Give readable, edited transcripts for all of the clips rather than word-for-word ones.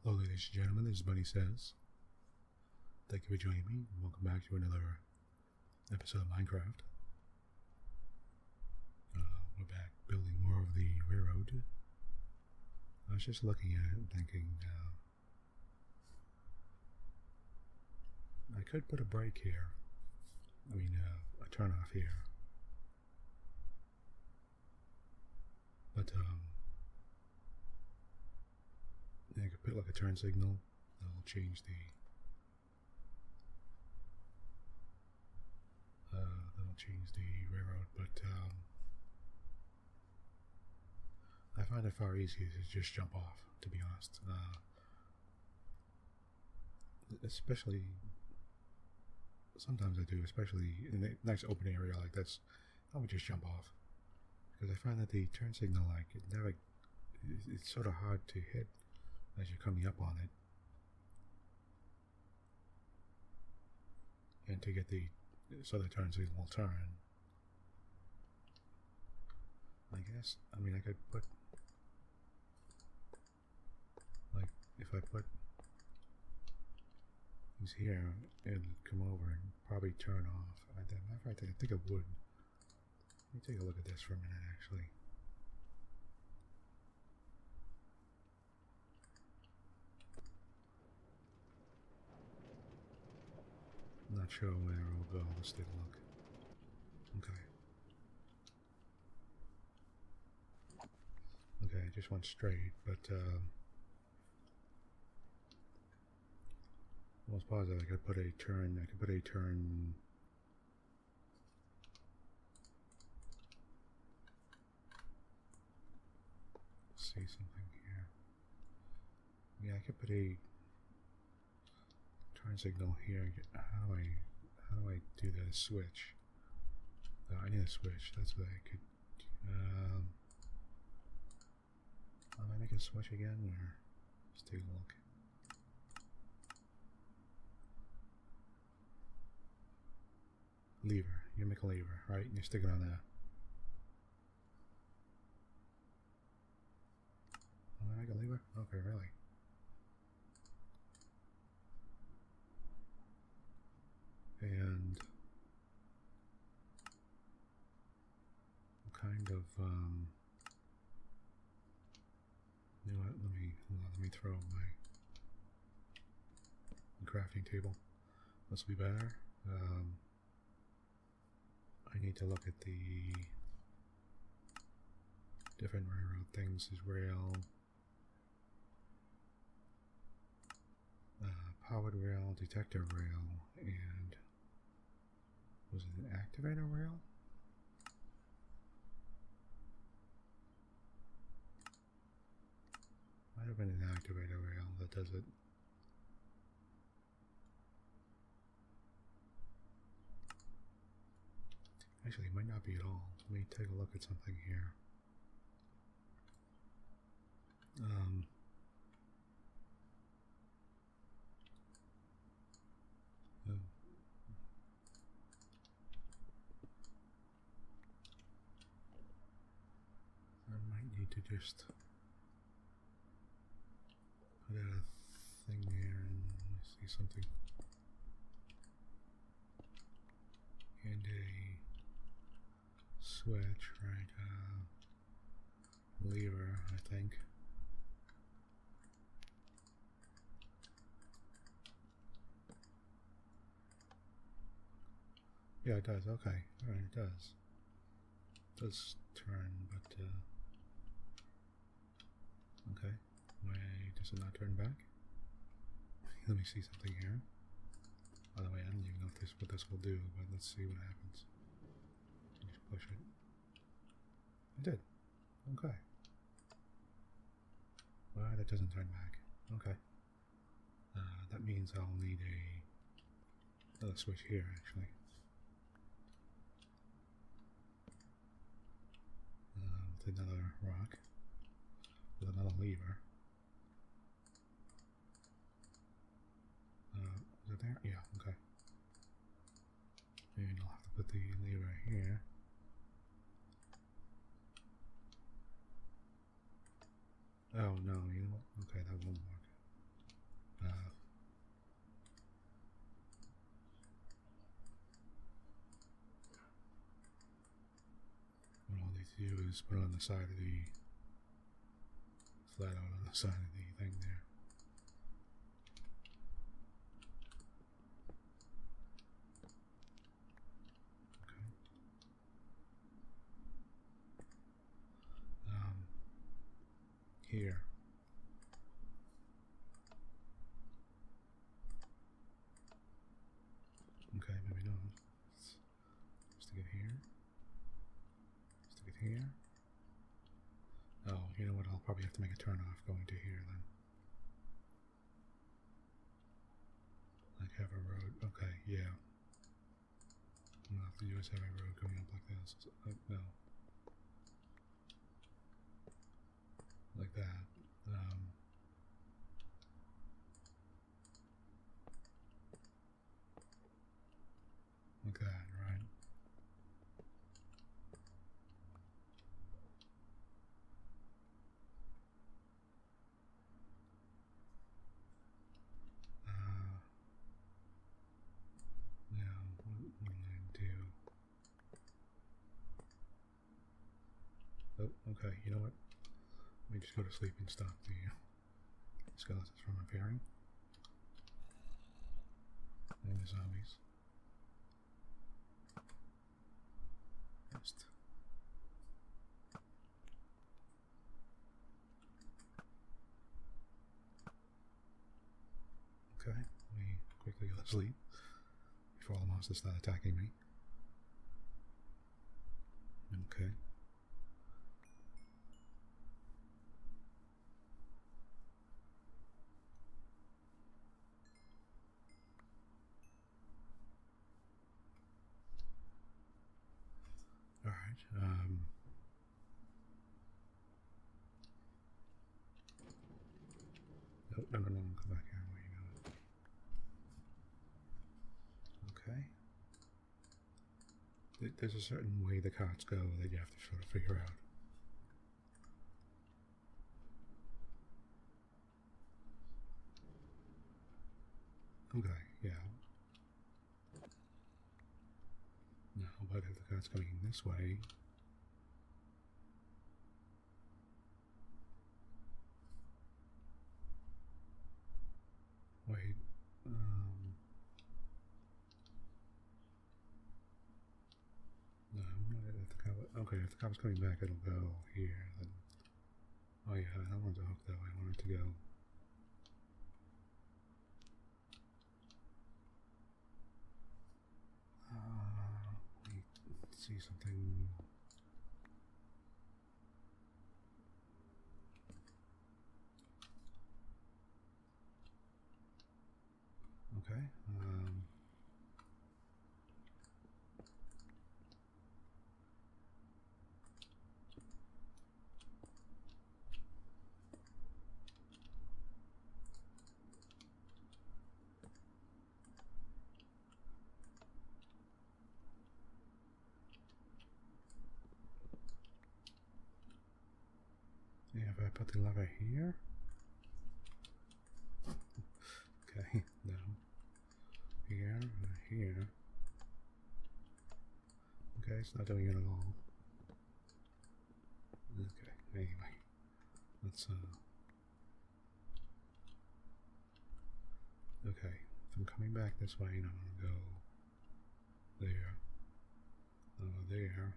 Hello, ladies and gentlemen, this is Bunnysays. Thank you for joining me. Welcome back to another episode of Minecraft. We're back building more of the railroad. I was just looking at it and thinking, I could put a break here. A turn off here. But, I could put like a turn signal that'll change the railroad, but I find it far easier to just jump off, to be honest. Especially, sometimes I do, especially in a nice open area like this, I would just jump off. Because I find that the turn signal, it's sort of hard to hit as you're coming up on it. And to get the turn signal will turn. I guess, I could put, if I put these here, it'll come over and probably turn off. I think it would. Let me take a look at this for a minute, actually. I'm not sure where it'll go. Let's take a look. Okay, I just went straight, but let's pause it. I could put a turn. See something here. Yeah, I could put a turn signal here. How do I do the switch? I need a switch. That's what I could. Am I make a switch again, or just take a look? Lever. You make a lever, right? And you stick it on there. Am I make a lever? Okay, really. And kind of you know what, let me throw my crafting table. This will be better. I need to look at the different railroad things. Is rail, powered rail, detector rail, and was it an activator rail? Might have been an activator rail that does it. Actually, it might not be at all. Let me take a look at something here. I might need to just put a thing there and see something. And a switch, right? Lever, I think. Yeah, it does. Okay. Alright, it does. It does turn, but okay. Why does it not turn back? Let me see something here. By the way, I don't even know what this will do, but let's see what happens. Just push it. It did. Okay. Well, that doesn't turn back. Okay. That means I'll need another switch here, actually. With another rock. With another lever. Is it there? Yeah, okay. And I'll have to put the lever here. Oh no, you know what? Okay, that won't work. do is put it on the side of the flat out on the side of the thing there. Okay. Here. Okay, maybe not. Stick it here. Stick it here. Oh, you know what? I'll probably have to make a turn off going to here then. Like have a road. Okay, yeah. I'll have to do is have a road going up like this. No. Like that. Like that, right? Now, what will I do? Oh, okay, you know what? Let me just go to sleep and stop the skeletons from appearing. And the zombies. Just. Okay, let me quickly go to sleep before all the monsters start attacking me. Okay. Alright, no, come back here. Where you going? Okay. There's a certain way the carts go that you have to sort of figure out. Okay, yeah. No, but if the cart's coming this way, wait, no, if the car, okay, if the car's coming back, it'll go here, then, oh yeah, I don't want it to hook that way, I want it to go, let's see something, okay, yeah, if I put the lever here, okay, no, here, here, okay, it's not doing it at all, okay, anyway, let's, okay, if I'm coming back this way, and I'm going to go there, there.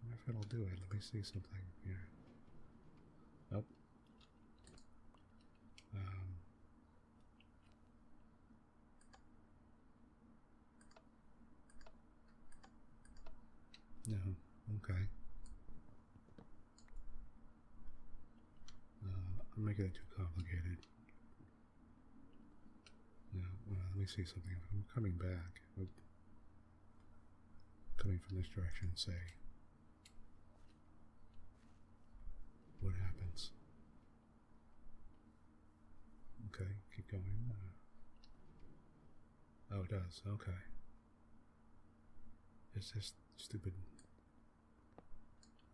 I wonder if it'll do it. Let me see something here. Nope. No. Okay. I'm making it too complicated. No. Let me see something. If I'm coming back, coming from this direction, say, what happens? Okay, keep going. Oh, it does. Okay. It's this stupid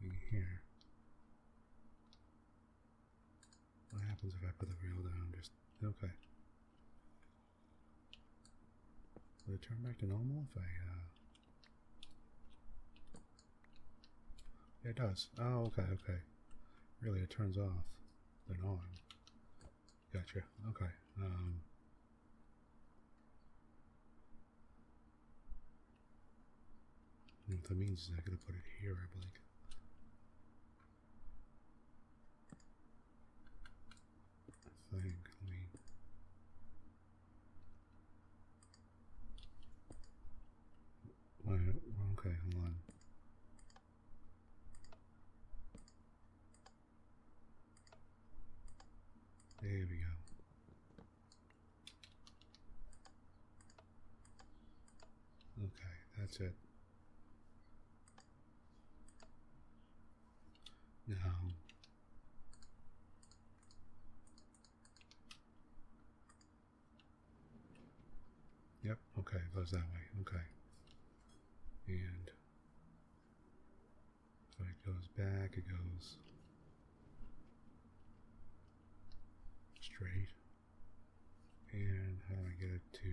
thing here. What happens if I put the rail down? Just okay. Will it turn back to normal if I, yeah, it does. Oh, okay, okay. Really, it turns off, then on. Gotcha. Okay. What that means is I gotta put it here, I believe. I think. Let me. Wait, okay, hold on. There we go. Okay, that's it. Now, yep, okay, it goes that way, okay. And if it goes back, it goes straight. And how do I get it to...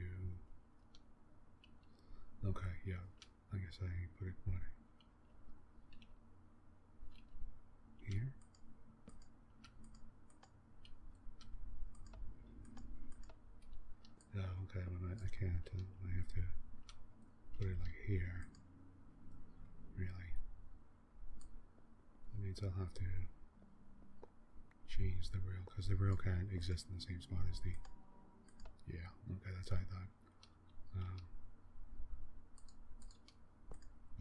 Okay, yeah, I guess I put it what? Here? Oh, okay, well, I can't. I have to put it like here. Really. That means I'll have to change the rail, because the rail can't exist in the same spot as the... Yeah, okay, that's how I thought.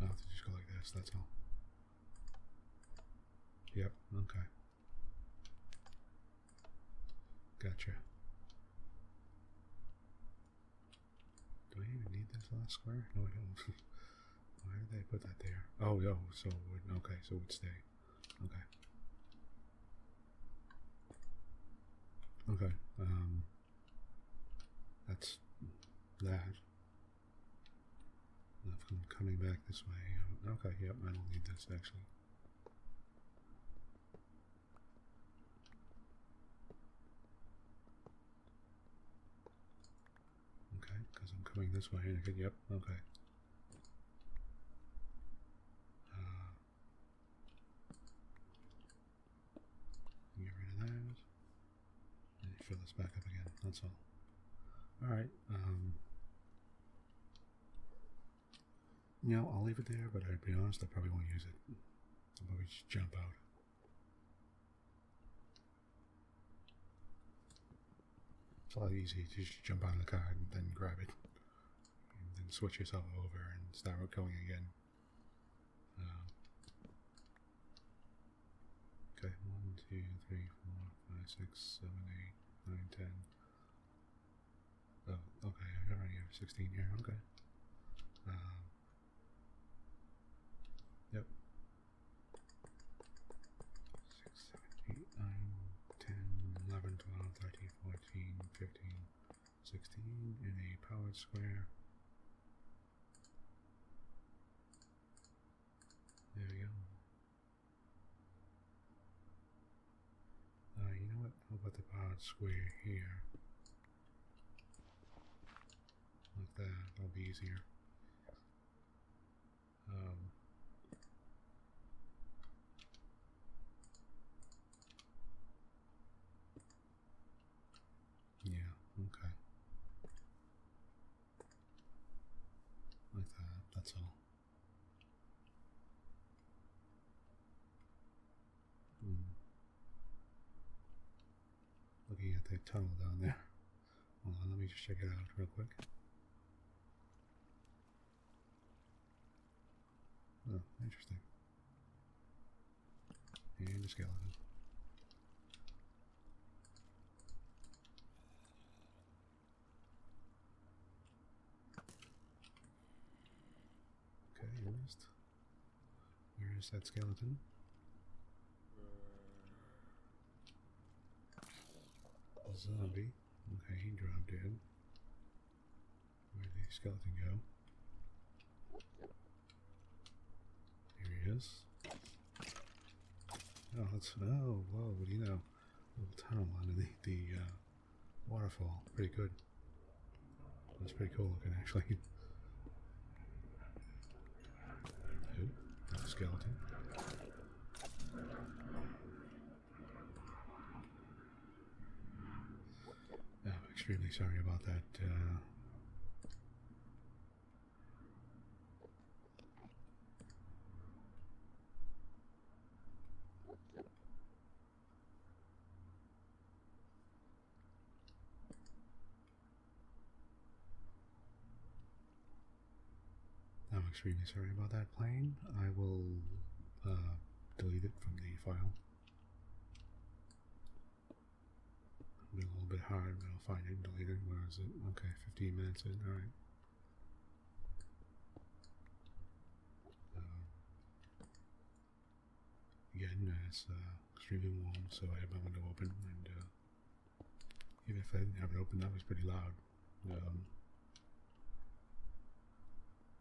I'll have to just go like this, that's all. Yep, okay. Gotcha. Do I even need this last square? No, I don't. Why did they put that there? Oh, yo, so it would, okay, so it would stay. Okay. Okay, that's that. If I'm coming back this way, okay, yep, I don't need this actually. Okay, because I'm coming this way, and I could, yep, okay. Get rid of that. And fill this back up again, that's all. Alright, you know, I'll leave it there, but I'd be honest, I probably won't use it. I'll probably just jump out. It's a lot easier to just jump out of the car and then grab it. And then switch yourself over and start going again. Okay, 1, 2, 3, 4, 5, 6, 7, 8, 9, 10. Oh, okay, I already have 16 here, okay. Yep. 6, 7, 8, 9, 10, 11, 12, 13, 14, 15, 16 in a powered square. There we go. You know what? How about the powered square here? Like that, that'll be easier. Yeah, okay. Like that, that's all. Looking at the tunnel down there. Hold on, let me just check it out real quick. Oh, interesting. And a skeleton. Okay, where is that skeleton? A zombie. Okay, he dropped dead. Where did the skeleton go? Here he is. Oh, that's, oh, whoa, what do you know? A little tunnel underneath the waterfall. Pretty good. That's pretty cool looking, actually. Ooh, that's a skeleton. I'm extremely sorry about that. I'm extremely sorry about that plane. I will delete it from the file. It'll be a little bit hard, but I'll find it and delete it. Where is it? Okay, 15 minutes in. Alright. Again, it's extremely warm, so I have my window open, and even if I didn't have it open, that was pretty loud.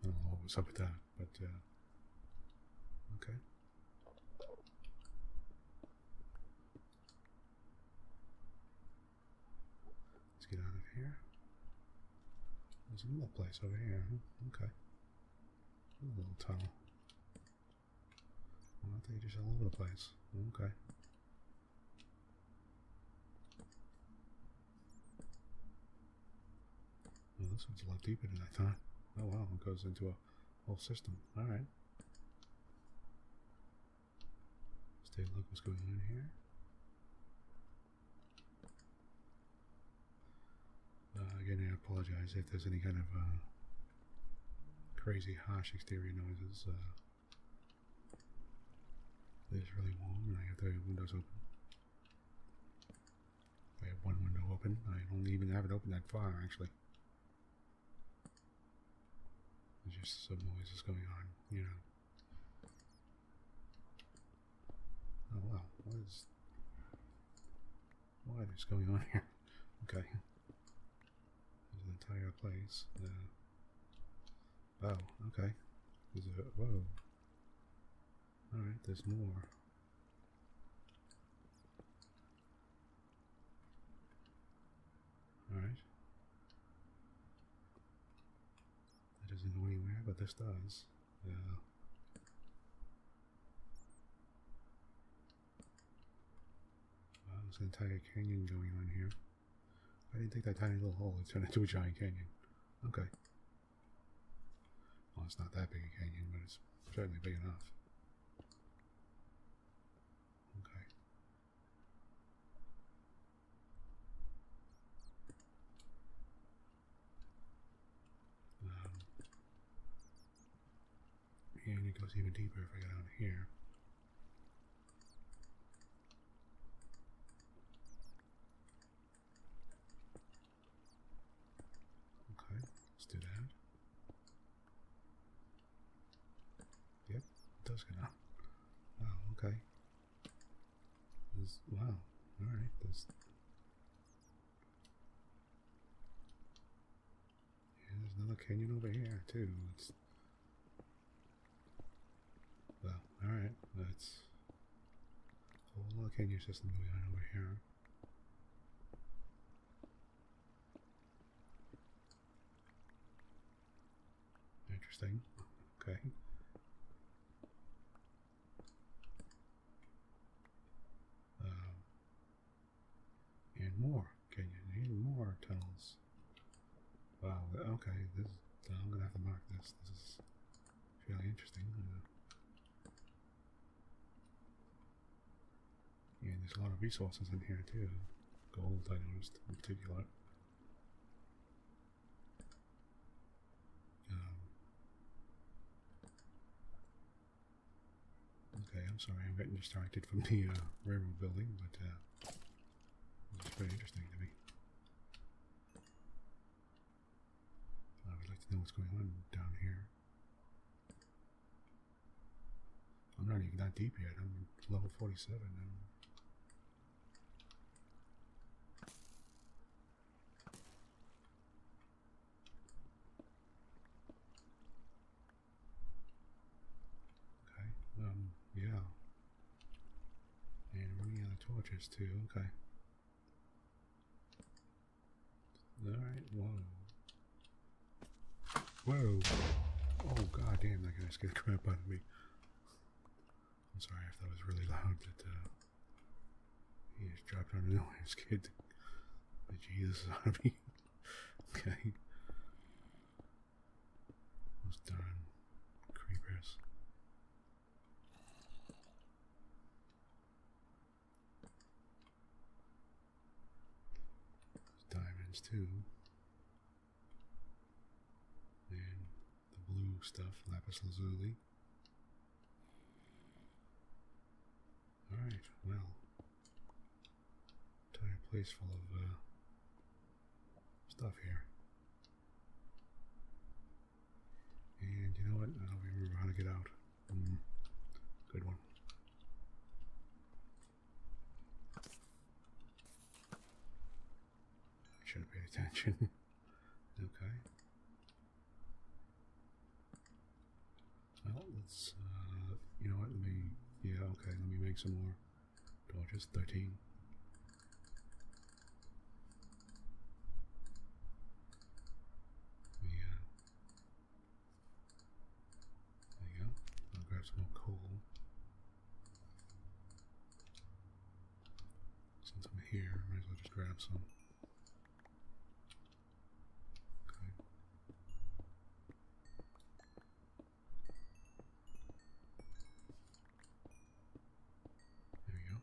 I don't know what was up with that, but okay. Let's get out of here. There's another place over here. Okay. A little tunnel. Well, I think just all over the place. Okay. Well, this one's a lot deeper than I thought. Oh wow, it goes into a whole system. Alright. Let's take a look what's going on here. Again, I apologize if there's any kind of crazy harsh exterior noises. It's really warm and I have the windows open. I have one window open. I don't even have it open that far, actually. There's just some noises going on, you know. Oh wow, what is going on here? Okay. There's an entire place. Wow, okay. There's a, whoa. Alright, there's more. Alright. That doesn't go anywhere, but this does. Wow, there's an entire canyon going on here. I didn't think that tiny little hole would turn into a giant canyon. Okay. Well, it's not that big a canyon, but it's certainly big enough. Okay. And it goes even deeper if I get out here. Okay, let's do that. Yep, it does get out. Wow, okay. Wow, alright, there's another canyon over here, too. Well, alright, that's a whole little canyon system going on over here. Interesting. Okay. And more canyon, and more tunnels. Wow, okay, I'm gonna have to mark this. This is fairly interesting. And there's a lot of resources in here too. Gold, I noticed in particular. Okay, I'm sorry, I'm getting distracted from the railroad building, but it's very interesting to me. I would like to know what's going on down here. I'm not even that deep yet. I'm level 47 now. Yeah. And running out of torches too, okay. Alright, whoa. Whoa! Oh god damn, that guy scared the crap out of me. I'm sorry if that was really loud, but he just dropped on the hill and scared the Jesus out of me. Okay. Those darn creepers. There's diamonds too. And the blue stuff, lapis lazuli. Alright, well. Entire place full of stuff here. And you know what? I don't remember how to get out. Good one. I should have paid attention. Okay. Well, let's, you know what? Let me, yeah, okay, let me make some more torches. 13. There you go. I'll grab some more coal. Since I'm here, I might as well just grab some. Okay. There we go.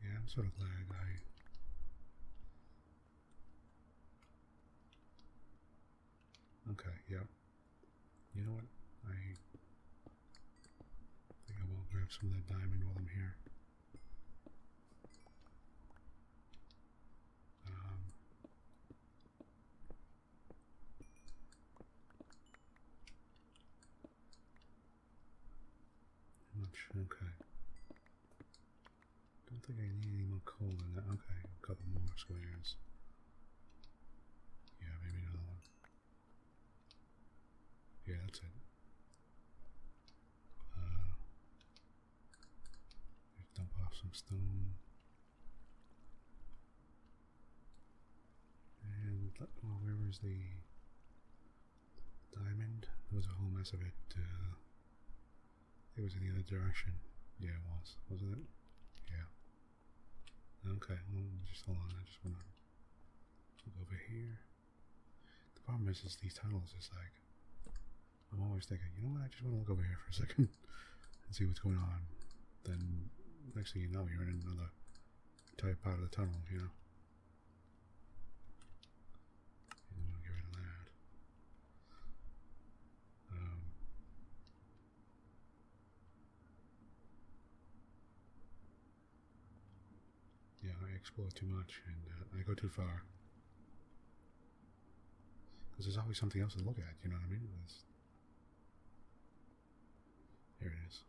Yeah, I'm sort of glad okay, yeah. You know what? I think I will grab some of that diamond while I'm here. Much, okay. Don't think I need any more coal in that. Okay, a couple more squares. Yeah, maybe another one. Yeah, that's it. Just dump off some stone. And, well, where was the diamond? There was a whole mess of it. It was in the other direction. Yeah, it was. Wasn't it? Yeah. Okay, well, just hold on. I just want to look over here. The problem is these tunnels is like, I'm always thinking, you know what, I just want to look over here for a second and see what's going on. Then, next thing you know, you're in another entire part of the tunnel, you know? You don't want to get rid of that. Yeah, I explore too much and I go too far. Because there's always something else to look at, you know what I mean? Here it is.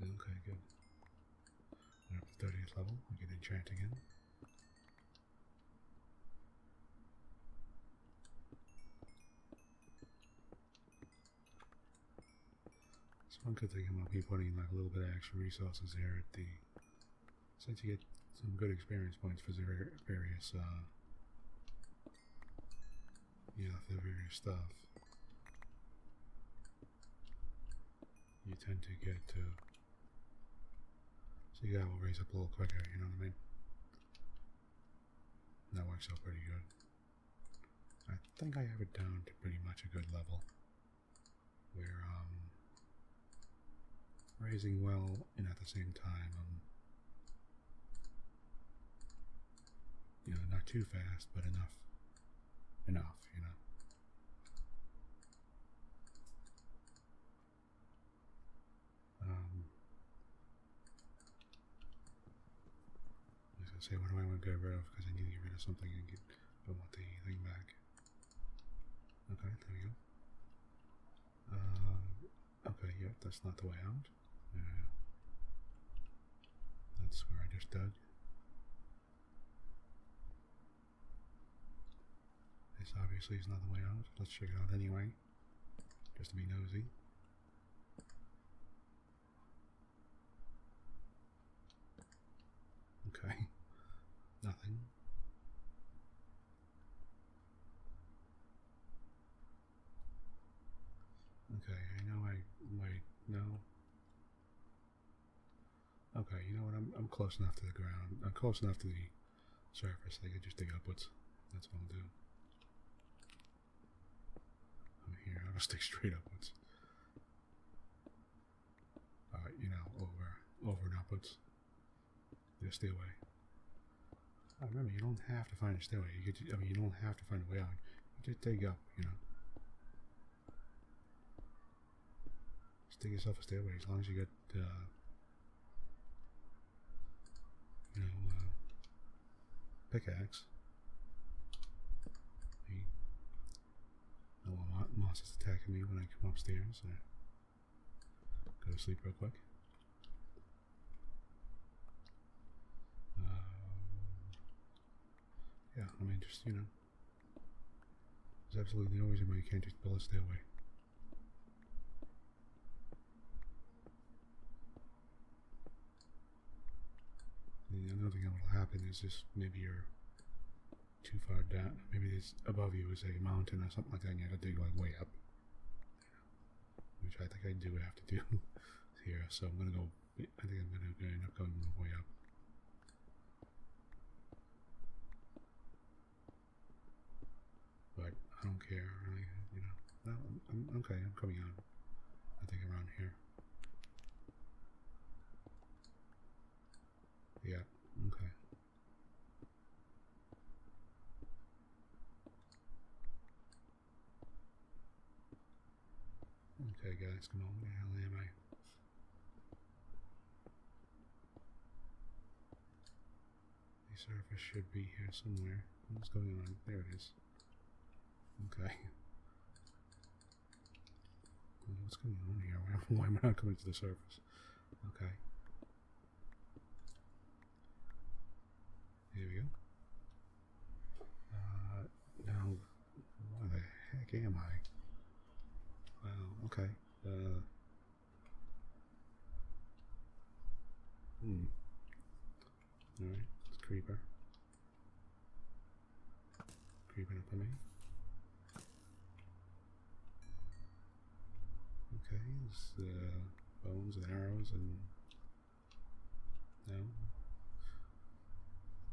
Okay, good. We're up to 30th level. We can enchant again. So one good thing about me putting like a little bit of extra resources here at the, since you get some good experience points for the various, yeah, the various stuff, you tend to get so you will raise up a little quicker, you know what I mean? And that works out pretty good. I think I have it down to pretty much a good level where raising well and at the same time you know, not too fast, but enough, you know. I was gonna say, what do I want to get rid of? Because I need to get rid of something and get, I want the thing back. Okay, there we go. Okay, yeah, that's not the way out. That's where I just dug. This obviously is not the way out. Let's check it out anyway, just to be nosy. Okay. Nothing. Okay, I know wait, no. Okay, you know what, I'm close enough to the ground. I'm close enough to the surface. I could just dig upwards. That's what I'll do. I'm here, I'll stick straight upwards. You know, over and upwards. Just stay away. Remember, you don't have to find a stairway. You don't have to find a way out. You just dig up, you know. Just dig yourself a stairway as long as you get, pickaxe. No monsters attacking me when I come upstairs. Go to sleep real quick. Yeah, I mean, just, you know, there's absolutely no reason why you can't just build a stairway. And another thing that will happen is just maybe you're too far down. Maybe it's above you is a mountain or something like that, and you have to dig like way up. Which I think I do have to do here, so I'm gonna go. I think I'm gonna end up going way up. But I don't care, really, you know. Well, I'm okay. I'm coming out. I think around here. Yeah. Okay. Okay, guys, come on. Where the hell am I? The surface should be here somewhere. What's going on? There it is. Okay. What's going on here? Why am I not coming to the surface? Okay. Here we go. Now, where the heck am I? Wow, okay. Alright, it's a creeper. Creeping up on me. Okay, there's bones and arrows and... No.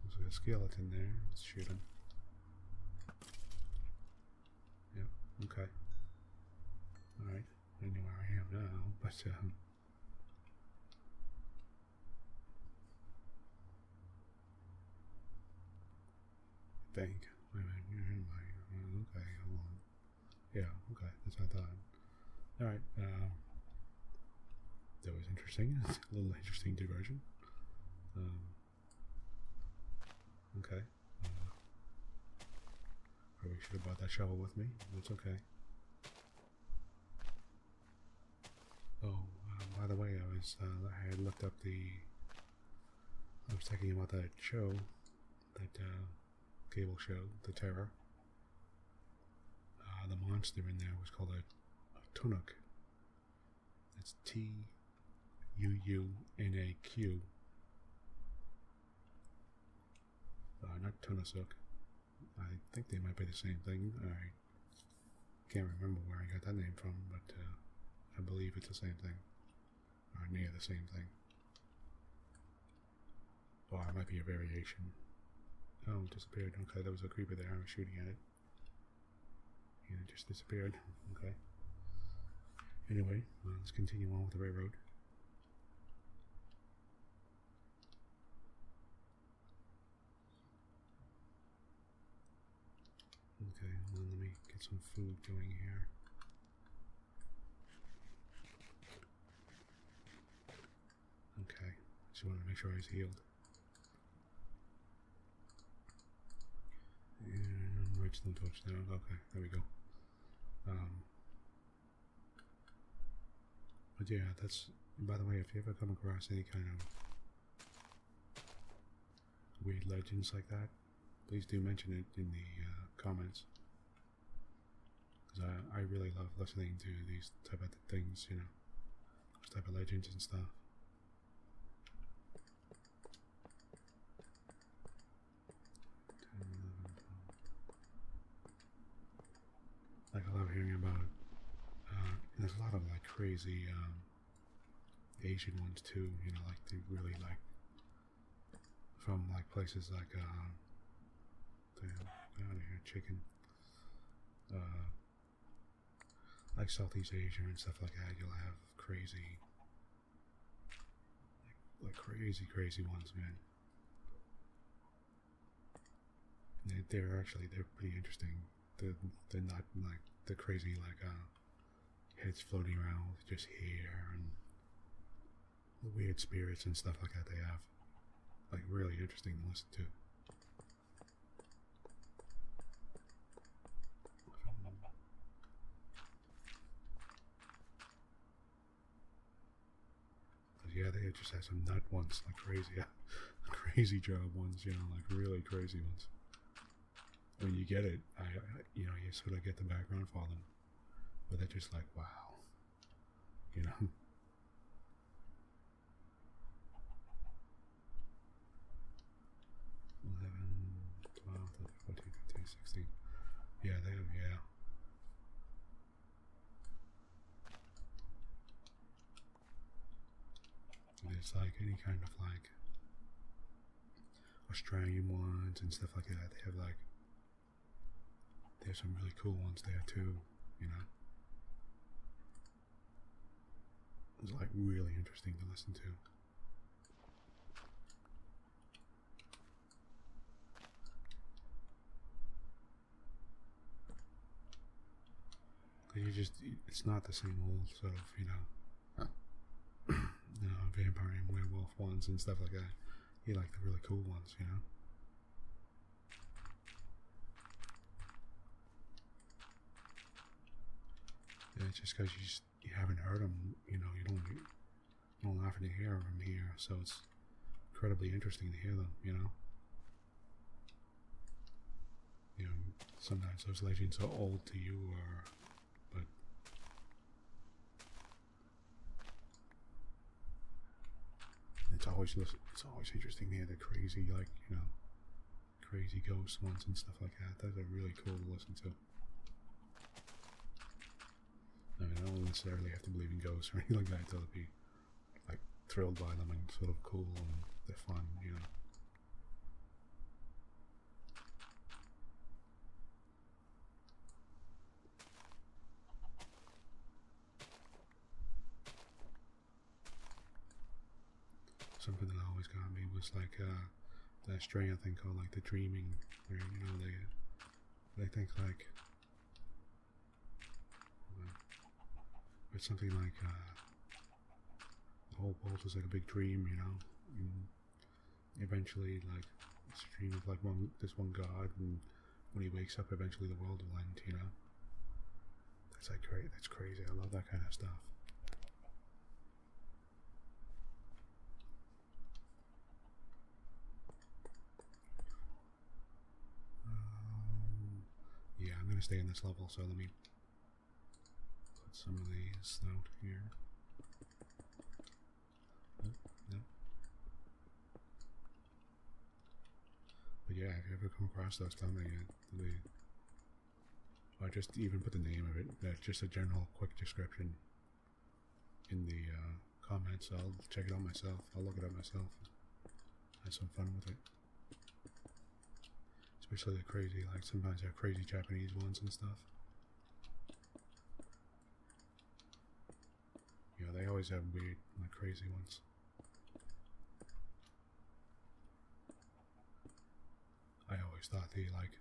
There's like a skeleton there. Let's shoot him. Yep, okay. Alright, I know where I am now, but I think. Wait a minute, where am I? Okay, hold on. Yeah, okay, that's what I thought. Alright, that was interesting. A little interesting diversion. Okay. Probably should have brought that shovel with me. That's okay. Oh, by the way, I had looked up I was talking about that show, that cable show, The Terror. The monster in there was called a Tunuk. That's Tuunaq. Not Tunasuk. I think they might be the same thing. I can't remember where I got that name from, but I believe it's the same thing. Or near the same thing. Or it might be a variation. Oh, it disappeared. Okay, there was a creeper there. I was shooting at it. And it just disappeared. Okay. Anyway, let's continue on with the railroad. Okay, well, let me get some food going here. Okay, just wanted to make sure I was healed. And redstone torch down. Okay, there we go. But yeah, that's, by the way, if you ever come across any kind of weird legends like that, please do mention it in the comments. Because I really love listening to these type of things, you know, those type of legends and stuff. Like I love hearing about. And there's a lot of like crazy Asian ones too. You know, like they really like from like places like out of here, chicken. Like Southeast Asia and stuff like that. You'll have crazy, like crazy ones, man. They're pretty interesting. They're not like the crazy like heads floating around with just hair and the weird spirits and stuff like that they have. Like really interesting to listen to. Yeah, they just have some nut ones, like crazy job ones, you know, like really crazy ones. When you get it, you know, you sort of get the background for them, but they're just like, wow, you know. 11, 12, 13, 14, 15, 16. Yeah, they have, yeah. There's like any kind of like Australian ones and stuff like that. They have like, there's some really cool ones there too, you know. It's like really interesting to listen to. It's not the same old sort of, you know, vampire and werewolf ones and stuff like that. You like the really cool ones, you know. Yeah, it's just because you haven't heard them, you know, you don't often hear them here, so it's incredibly interesting to hear them, you know. You know, sometimes those legends are old to you, but it's always interesting to hear the crazy, like, you know, crazy ghost ones and stuff like that. Those are really cool to listen to. I mean, I don't necessarily have to believe in ghosts or anything like that to be like thrilled by them and sort of cool and they're fun, you know. Something that always got me was like that Australian thing called like the dreaming, where you know they think like it's something like the whole world is like a big dream, you know. And eventually, like it's a dream of like this one god, and when he wakes up, eventually the world will end, you know. That's like great. That's crazy. I love that kind of stuff. Yeah, I'm gonna stay in this level, so let me put some of these out here. No. But yeah, if you ever come across those, tell me. Or just even put the name of it. Just a general quick description in the comments. I'll check it out myself. I'll look it up myself. Have some fun with it. Especially the crazy, like sometimes they have crazy Japanese ones and stuff. Yeah, they always have weird, like crazy ones. I always thought they like,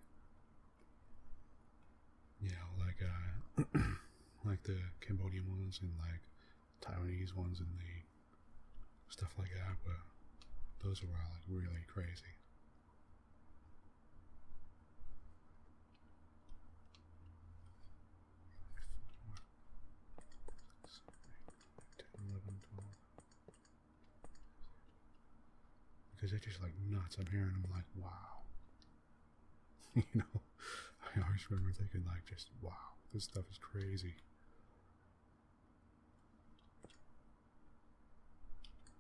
you know, like like the Cambodian ones and like Taiwanese ones and the stuff like that, but those were all like really crazy. Because they're just like nuts. I'm hearing them like, wow. You know, I always remember thinking like, just wow, this stuff is crazy.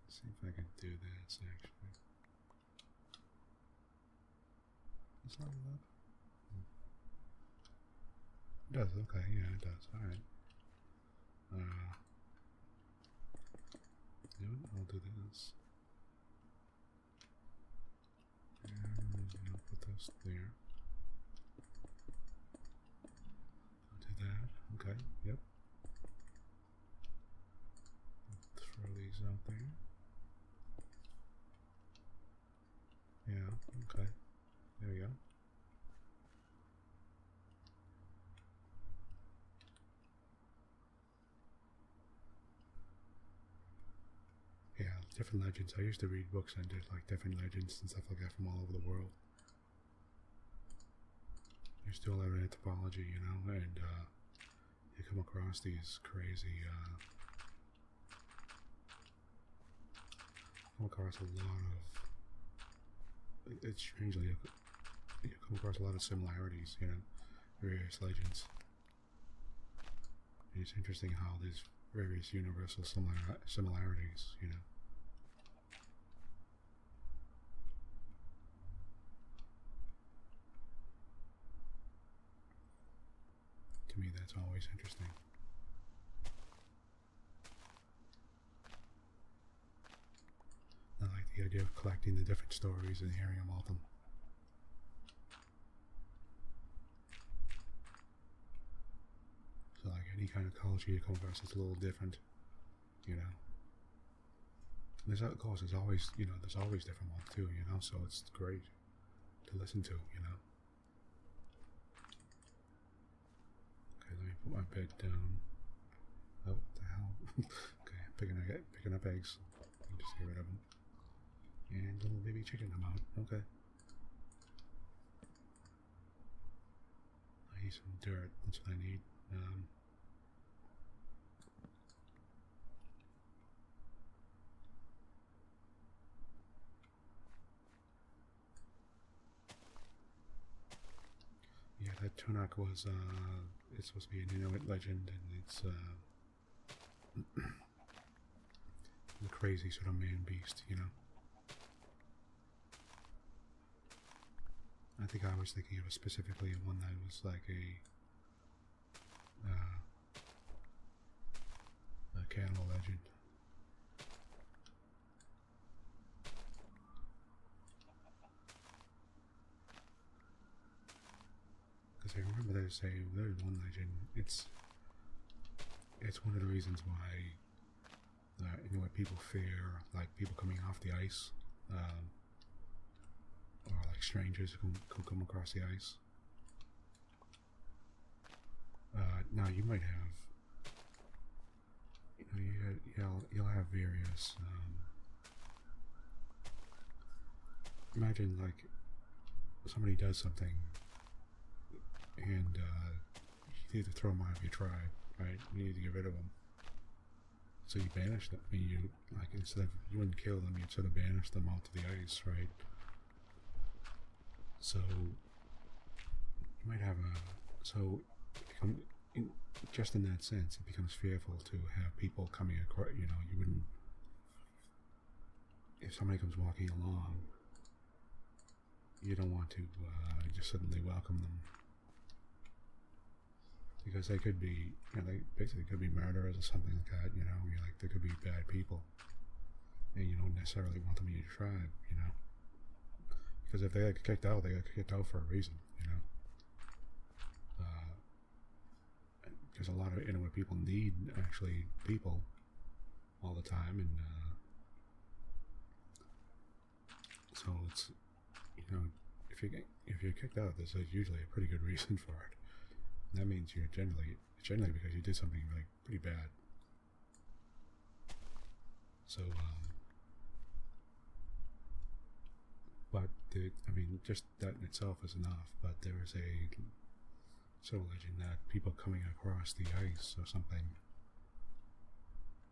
Let's see if I can do this actually. Let's level up. It does, okay, yeah, it does. Alright. You know what? I'll do this. And I'll put this there. I'll do that. Okay, yep. Throw these out there. Yeah, okay. There we go. Yeah, different legends. I used to read books and did like different legends and stuff like that from all over the world. You still have anthropology, you know, and you come across these crazy, come across a lot of, it's strangely, you come across a lot of similarities, you know, various legends. And it's interesting how there's various universal similarities, you know. To me, that's always interesting. I like the idea of collecting the different stories and hearing about them. So like any kind of culture you come across, it's a little different, you know. There's, of course, there's always, you know, there's always different ones too, you know, so it's great to listen to, you know. Okay, let me put my bed down. Oh, what the hell? Okay, picking up eggs. Just get rid of them. And little baby chicken amount. Okay. I need some dirt. That's what I need. Yeah, that Tunak was, it's supposed to be an Inuit legend, and it's, the crazy sort of man-beast, you know. I think I was thinking of it specifically one that was like a cannibal legend. Because I remember there's one legend. It's one of the reasons why Inuit people fear like people coming off the ice. Or like strangers who come across the ice. Now you might have, you know, you'll have various. Imagine like somebody does something, and you need to throw them out of your tribe, right? You need to get rid of them. So you banish them. I mean, you like instead of you wouldn't kill them, you'd sort of banish them out to the ice, right? So you might have just in that sense, it becomes fearful to have people coming across. You know, you wouldn't, if somebody comes walking along, you don't want to just suddenly welcome them, because they could be, you know, they basically could be murderers or something like that. You know, you're like, they could be bad people, and you don't necessarily want them in your tribe. You know. Because if they get kicked out, they get kicked out for a reason, you know. Because a lot of Inuit people need actually people all the time, and so it's, you know, if you're kicked out, there's usually a pretty good reason for it. And that means you're generally because you did something like pretty bad. So but I mean, just that in itself is enough. But there is a sort of legend that people coming across the ice or something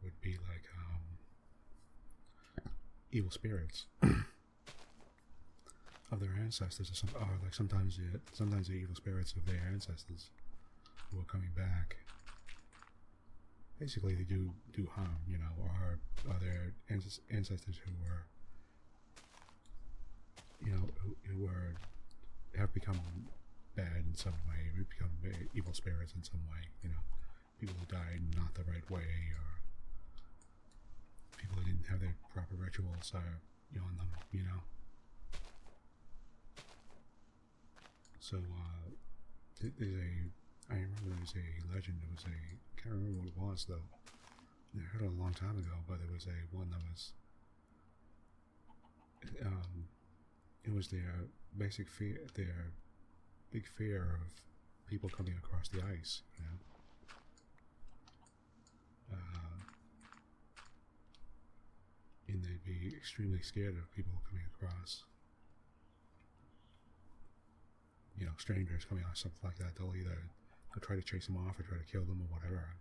would be like evil spirits of their ancestors, or like sometimes the evil spirits of their ancestors who are coming back. Basically, they do harm, you know, or their ancestors who were, you know, who have become bad in some way, we become evil spirits in some way, you know. People who died not the right way, or people who didn't have their proper rituals are on them, you know. So, I remember there was a legend, I can't remember what it was though. I heard it a long time ago, but there was one that was, it was their basic fear, their big fear of people coming across the ice, you know. And they'd be extremely scared of people coming across, you know, strangers coming out, something like that. They'll try to chase them off or try to kill them or whatever.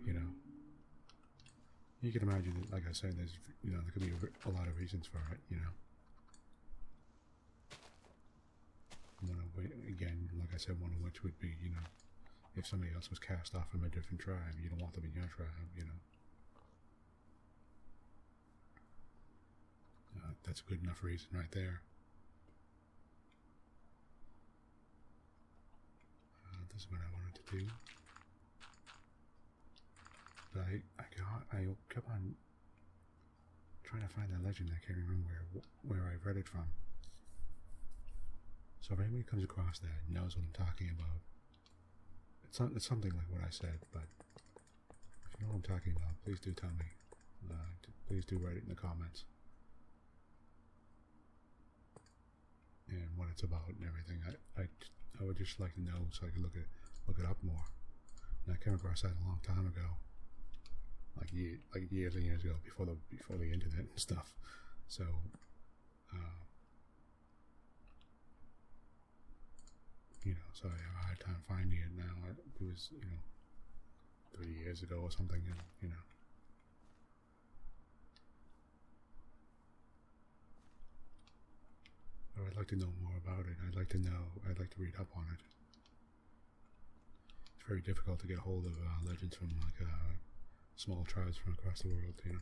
You know, you can imagine that, like I said, there's, you know, there could be a lot of reasons for it, you know. Again, like I said, one of which would be, you know, if somebody else was cast off from a different tribe, you don't want them in your tribe, you know. That's a good enough reason right there. This is what I wanted to do. But I kept on trying to find that legend. I can't remember where I read it from. So if anybody comes across that and knows what I'm talking about, it's something like what I said, but if you know what I'm talking about, please do tell me. Please do write it in the comments. And what it's about and everything. I would just like to know so I could look it up more. And I came across that a long time ago, like years and years ago, before the internet and stuff. So, you know, so I have a hard time finding it now. It was, you know, 30 years ago or something, and you know. Or I'd like to know more about it. I'd like to read up on it. It's very difficult to get a hold of legends from like small tribes from across the world, you know.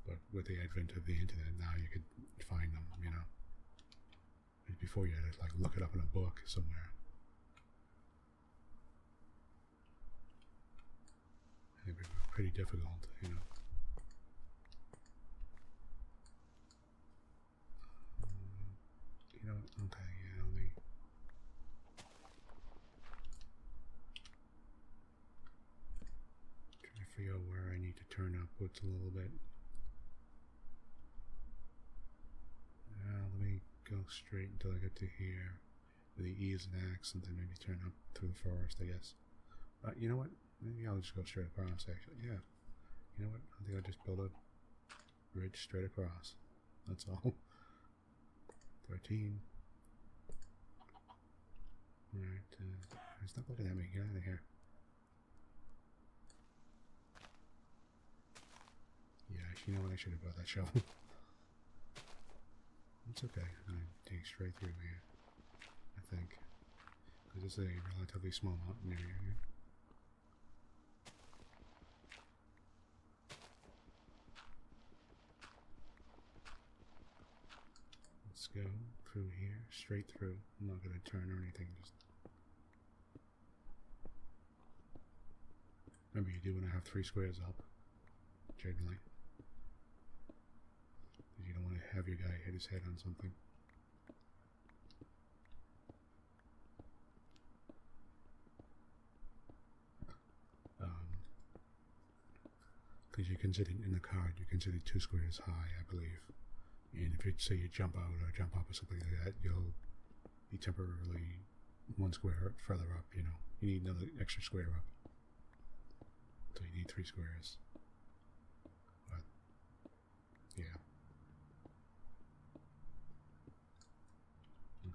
But with the advent of the internet now, you could find them, you know. Before you had to like look it up in a book somewhere. It would be pretty difficult, you know. You know, okay, yeah, let me try to figure out where I need to turn upwards a little bit. Let me go straight until I get to here with the E as an X, and then maybe turn up through the forest, I guess. You know what? Maybe I'll just go straight across, actually. Yeah. You know what? I think I'll just build a bridge straight across. That's all. 13. Alright, stop looking at me. Get out of here. Yeah, you know what? I should have brought that shovel. It's okay. I'm going to dig straight through here, I think. Because it's a relatively small mountain area here. Let's go through here, straight through. I'm not going to turn or anything, just... Remember, you do want to have 3 squares up, generally. Because you don't want to have your guy hit his head on something. Because you can sit in the card, you can sit it 2 squares high, I believe. And if you say you jump out or jump up or something like that, you'll be temporarily 1 square further up, you know. You need another extra square up. So you need 3 squares. But, yeah.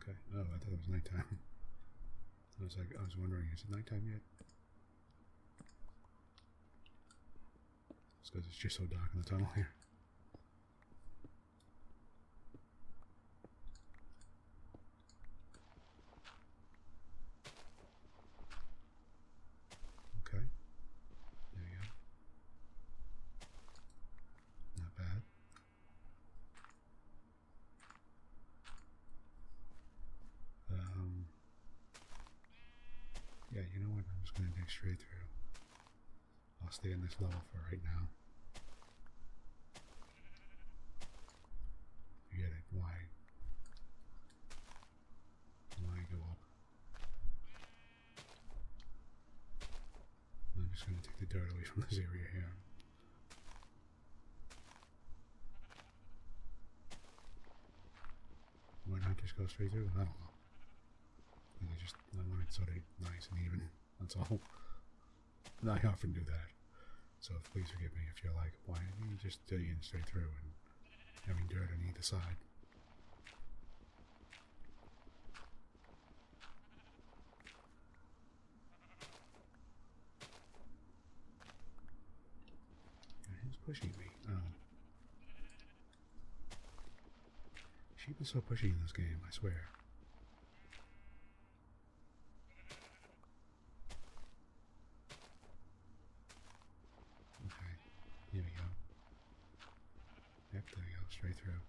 Okay. Oh, I thought it was nighttime. I was wondering, is it nighttime yet? It's because it's just so dark in the tunnel here. Okay. There you go. Not bad. I'm just going to dig straight through. I'll stay in this level for right now. Forget it. Why go up? I'm just going to take the dirt away from this area here. Why not just go straight through? I don't know. I want it sort of nice and even. That's all. And I often do that. So please forgive me if you're like, why don't you just digging straight through and having dirt on either side? Who's pushing me? Oh. Sheep is so pushy in this game, I swear. Okay, here we go. Yep, there we go, straight through.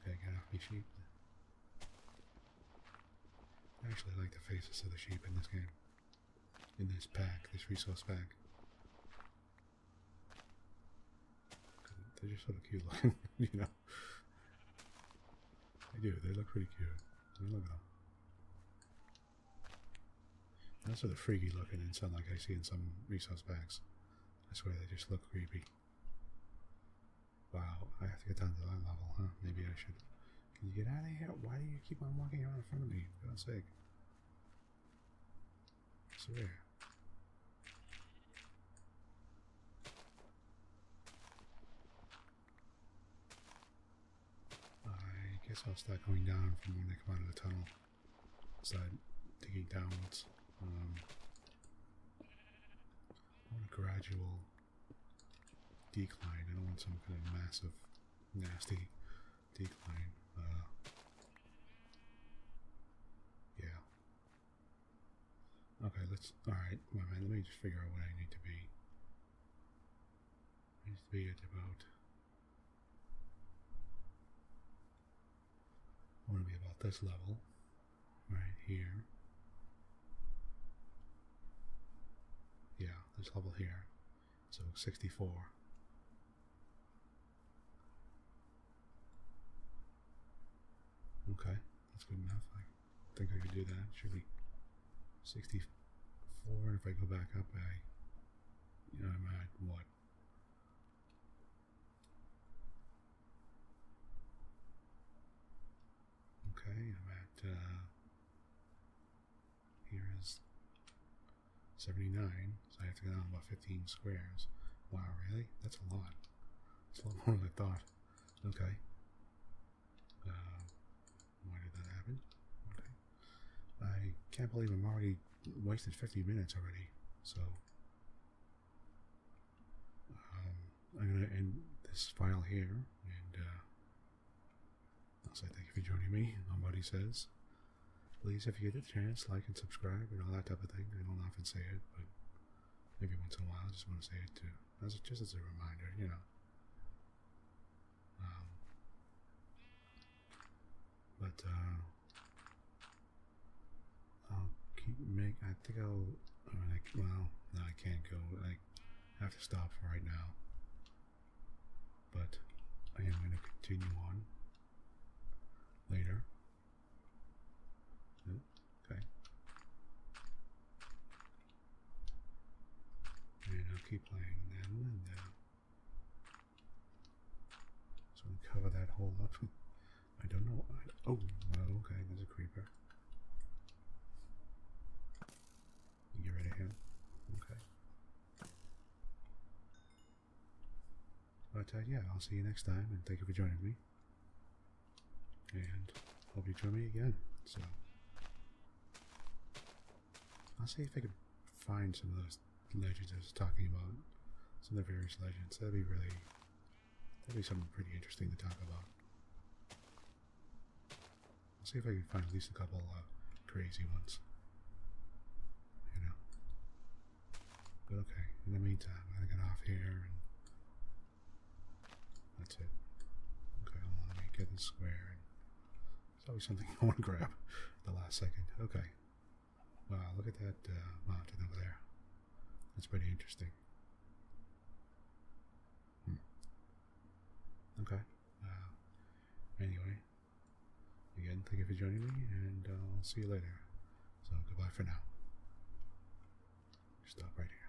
Okay, get off me, sheep. I actually like the faces of the sheep in this game. In this pack, this resource pack. They're just sort of cute looking, you know. They look pretty cute. I mean, look at them. That's sort of freaky looking in some, like I see in some resource packs. I swear they just look creepy. Wow, I have to get down to that level, huh? Maybe I should. Can you get out of here? Why do you keep on walking around in front of me? For God's sake. I swear. I guess I'll start going down from when I come out of the tunnel. Start digging downwards. I want a gradual decline. I don't want some kind of massive, nasty decline. Yeah. Okay, alright, wait a minute, let me just figure out what I need to be. I need to be at about... I want to be about this level, right here. Yeah, this level here. So 64. Okay, that's good enough. I think I could do that. Should be 64, and if I go back up, I'm at what? Okay, I'm at, here is 79, so I have to go down about 15 squares. Wow, really? That's a lot. It's a lot more than I thought. Okay. Why did that happen? Okay. I can't believe I'm already wasted 50 minutes already. So, I'm going to end this file here, and I'll say thank you for joining me on Bunnysays. Please, if you get a chance, like and subscribe and all that type of thing. I don't often say it, but maybe once in a while I just want to say it too. Just as a reminder, you know. I'll I think well, no, I can't go. I have to stop for right now. But I am going to continue on later. Okay. And I'll keep playing then, and so we cover that hole up. I don't know. Oh, well, okay, there's a creeper. Get rid of him. Okay. But yeah, I'll see you next time, and thank you for joining me. And hope you join me again. So I'll see if I can find some of those legends I was talking about. Some of the various legends. That'd be something pretty interesting to talk about. I'll see if I can find at least a couple crazy ones. You know. But okay, in the meantime, I'm gonna get off here and That's it. Okay, hold on, let me get this square. There's always something I want to grab at the last second. Okay. Wow, look at that mountain over there. That's pretty interesting. Okay. Anyway, again, thank you for joining me, and I'll see you later. So, goodbye for now. Stop right here.